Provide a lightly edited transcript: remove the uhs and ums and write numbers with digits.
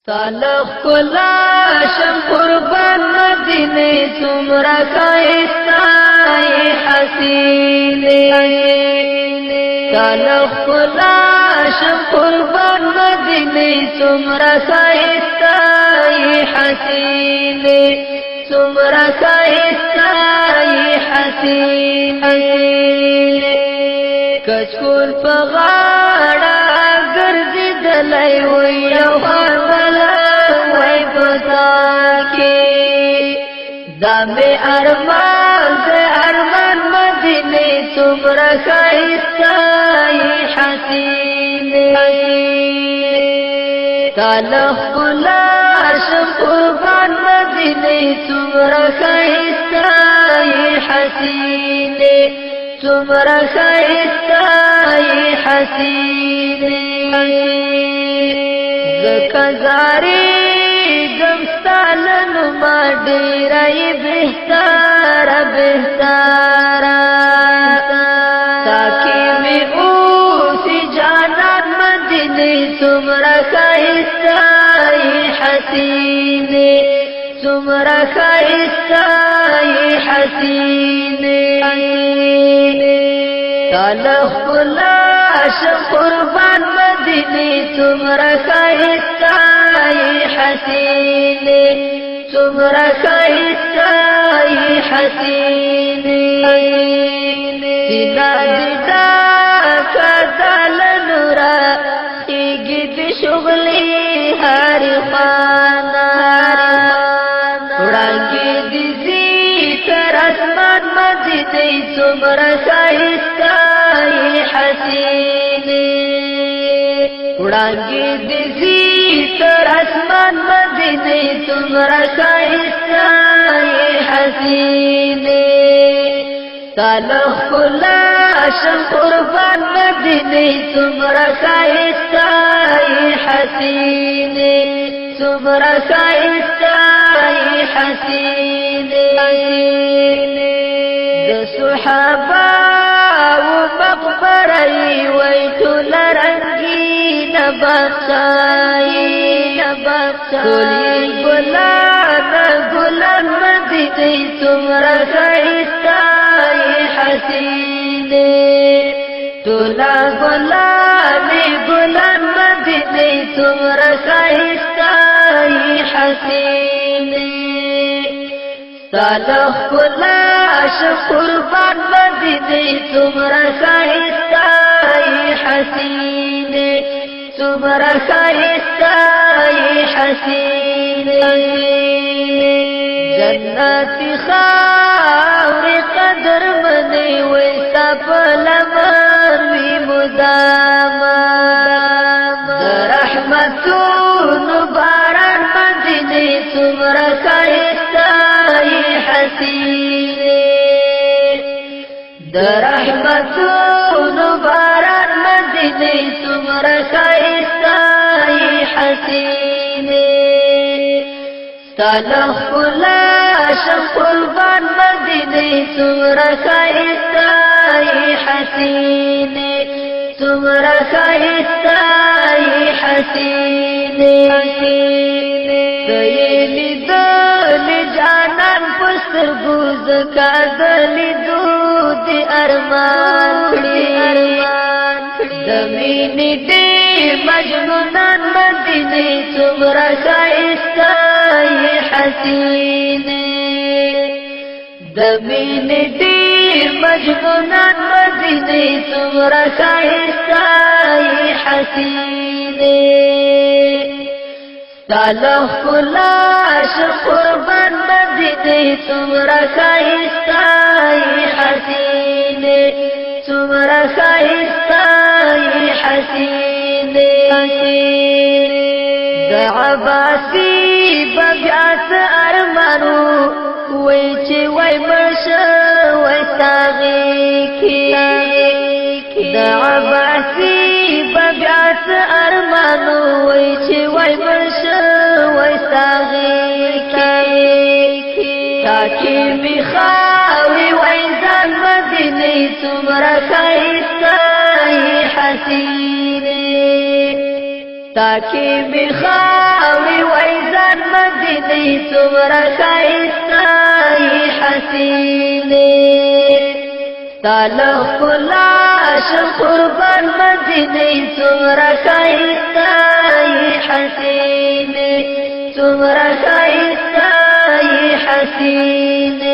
तालख कुला शम कुर्बान मदीने तुमरा खाइस्ताए हसीने। तालख कुला शम कुर्बान मदीने तुमरा खाइस्ताए हसीने। तुमरा खाइस्ताए हसीने। कचकुल पगाड़ा गर्दी दलाई हुई दामे अरमान से अरमान मदीने तुमरा खाइस्ताए हसीने। तालख कुला शम कुर्बान मदीने तुमरा खाइस्ताए हसीने। तुमरा खाइस्ताए हसीने। ज़कारी गमस्तालन माडेराई बेहतारा बेहतारा ताकि मैं उसी जानात मदीने तुमरा खाइस्ताए हसीने। तुमरा खाइस्ताए हसीने। तालख कुला शम कुर्बान मदीने तुमरा खाइस्ताए हसीने। तुमरा खाइस्ताए हसीने। दिना दिदा का दालनुरा गिद शुगली हर खाना उड़ांगी दिजी कर आसमान मदीने तुमरा खाइस्ताए हसीने। उड़ांगी दिजी कर आसमान मदीने तुमरा खाइस्ताए हसीने। तालख कुला शम कुर्बान मदीने तुमरा खाइस्ताए हसीने। तुमरा खाइस्ताए हसीने। सुहाबा वो मकबरई वैतुल रंगीन बख्शाई गुली गुलान गुलान मदीने तुमरा खाइस्ताए हसीने। तुला गुलान गुलान मदीने तुमरा खाइस्ताए हसीने। तालख कुला शम कुर्बान मदीने तुमरा खाइस्ताए हसीने। तुमरा खाइस्ताए हसीने। जन्नती खावरे कदर मने वैसा पलमवी मुदामा रहमतून बारान मदीने तुमरा खाइस्ताए हसीने। रहमतून बारान मदीने तुमरा खाइस्ताए हसीने। तालख कुला शम कुर्बान मदीने तुमरा खाइस्ताए हसीने। तुमरा खाइस्ताए हसीने। गयेली दल जानन पुस्तर गुज का दली दूध अरमान जमीनी दे मजनूनान मदीने तुमरा खाइस्ताए हसीने। जमीनी दे मजनूनान मदीने तुमरा खाइस्ताए हसीने। तालख कुला शम कुर्बान मदीने तुमरा खाइस्ताए हसीने। तुमरा खाइस्ताए हसीने। दअबासी बगास अरमानु वैचे वै मर्श वै तागीकी दअबासी बगास अरमानु वैचे वै मर्श वै तागीकी ताकि मिखावी वैजान मदीने तुमरा खाइस्ताए हसीने। ताकि बिखावी तुमरा शाइस्ताई हसीने तालो कुलाश कुर्बान मदीने तुमरा शाइस्ताई हसीने तुमरा शाइस्ताई हसीने